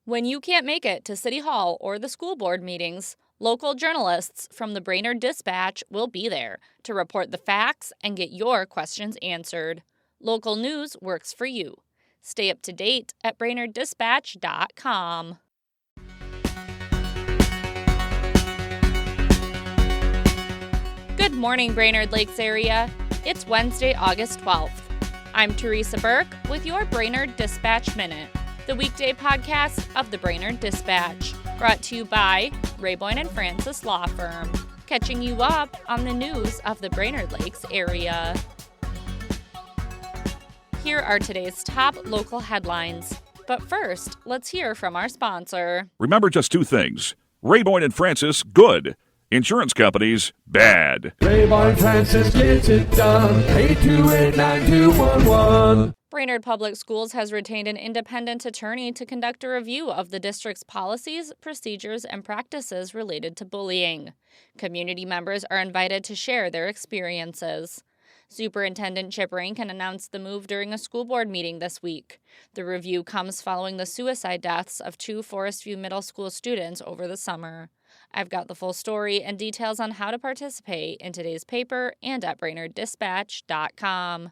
When you can't make it to City Hall or the school board meetings, local journalists from the Brainerd Dispatch will be there to report the facts and get your questions answered. Local news works for you. Stay up to date at BrainerdDispatch.com. Good morning, Brainerd Lakes area. It's Wednesday, August 12th. I'm Teresa Burke with your Brainerd Dispatch Minute, the weekday podcast of the Brainerd Dispatch, brought to you by Rayboyne & Francis Law Firm, catching you up on the news of the Brainerd Lakes area. Here are today's top local headlines. But first, let's hear from our sponsor. Remember just two things. Rayboyne & Francis, good. Insurance companies, bad. Rayboyne & Francis gets it done. 828-9211. Brainerd Public Schools has retained an independent attorney to conduct a review of the district's policies, procedures, and practices related to bullying. Community members are invited to share their experiences. Superintendent Chip Rankin announced the move during a school board meeting this week. The review comes following the suicide deaths of two Forest View Middle School students over the summer. I've got the full story and details on how to participate in today's paper and at BrainerdDispatch.com.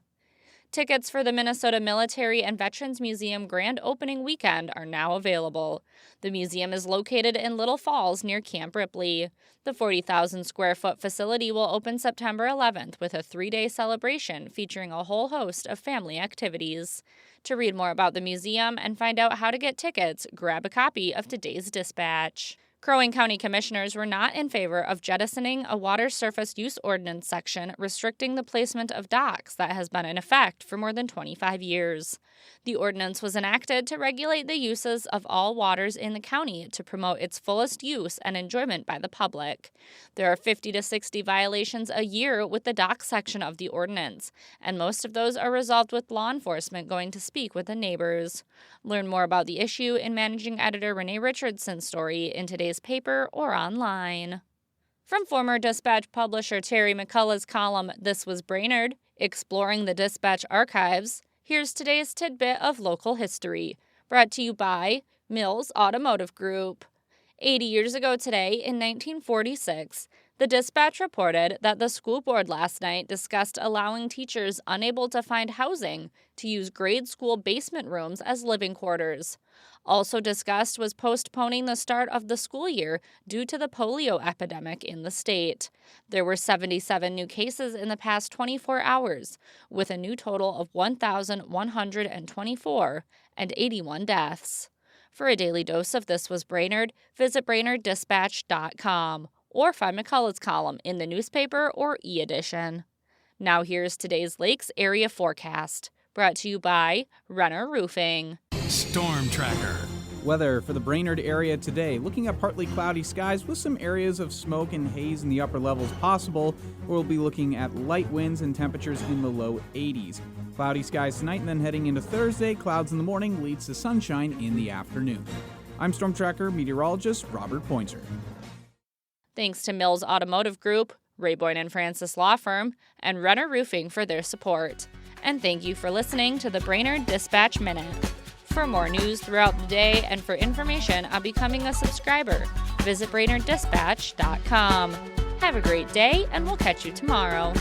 Tickets for the Minnesota Military and Veterans Museum Grand Opening Weekend are now available. The museum is located in Little Falls near Camp Ripley. The 40,000-square-foot facility will open September 11th with a 3-day celebration featuring a whole host of family activities. To read more about the museum and find out how to get tickets, grab a copy of today's dispatch. Crow Wing County commissioners were not in favor of jettisoning a water surface use ordinance section restricting the placement of docks that has been in effect for more than 25 years. The ordinance was enacted to regulate the uses of all waters in the county to promote its fullest use and enjoyment by the public. There are 50 to 60 violations a year with the dock section of the ordinance, and most of those are resolved with law enforcement going to speak with the neighbors. Learn more about the issue in Managing Editor Renee Richardson's story in today's paper or online. From former Dispatch publisher Terry McCullough's column, This Was Brainerd, Exploring the Dispatch Archives, here's today's tidbit of local history, brought to you by Mills Automotive Group. 80 years ago today, in 1946, the Dispatch reported that the school board last night discussed allowing teachers unable to find housing to use grade school basement rooms as living quarters. Also discussed was postponing the start of the school year due to the polio epidemic in the state. There were 77 new cases in the past 24 hours, with a new total of 1,124 and 81 deaths. For a daily dose of This Was Brainerd, visit BrainerdDispatch.com or find McCullough's column in the newspaper or e-edition. Now here's today's Lakes Area Forecast, brought to you by Renner Roofing. Storm Tracker. Weather for the Brainerd area today. Looking at partly cloudy skies with some areas of smoke and haze in the upper levels possible. We'll be looking at light winds and temperatures in the low 80s. Cloudy skies tonight and then heading into Thursday. Clouds in the morning leads to sunshine in the afternoon. I'm Storm Tracker meteorologist Robert Pointer. Thanks to Mills Automotive Group, Rayboyne & Francis Law Firm, and Renner Roofing for their support. And thank you for listening to the Brainerd Dispatch Minute. For more news throughout the day and for information on becoming a subscriber, visit BrainerdDispatch.com. Have a great day, and we'll catch you tomorrow.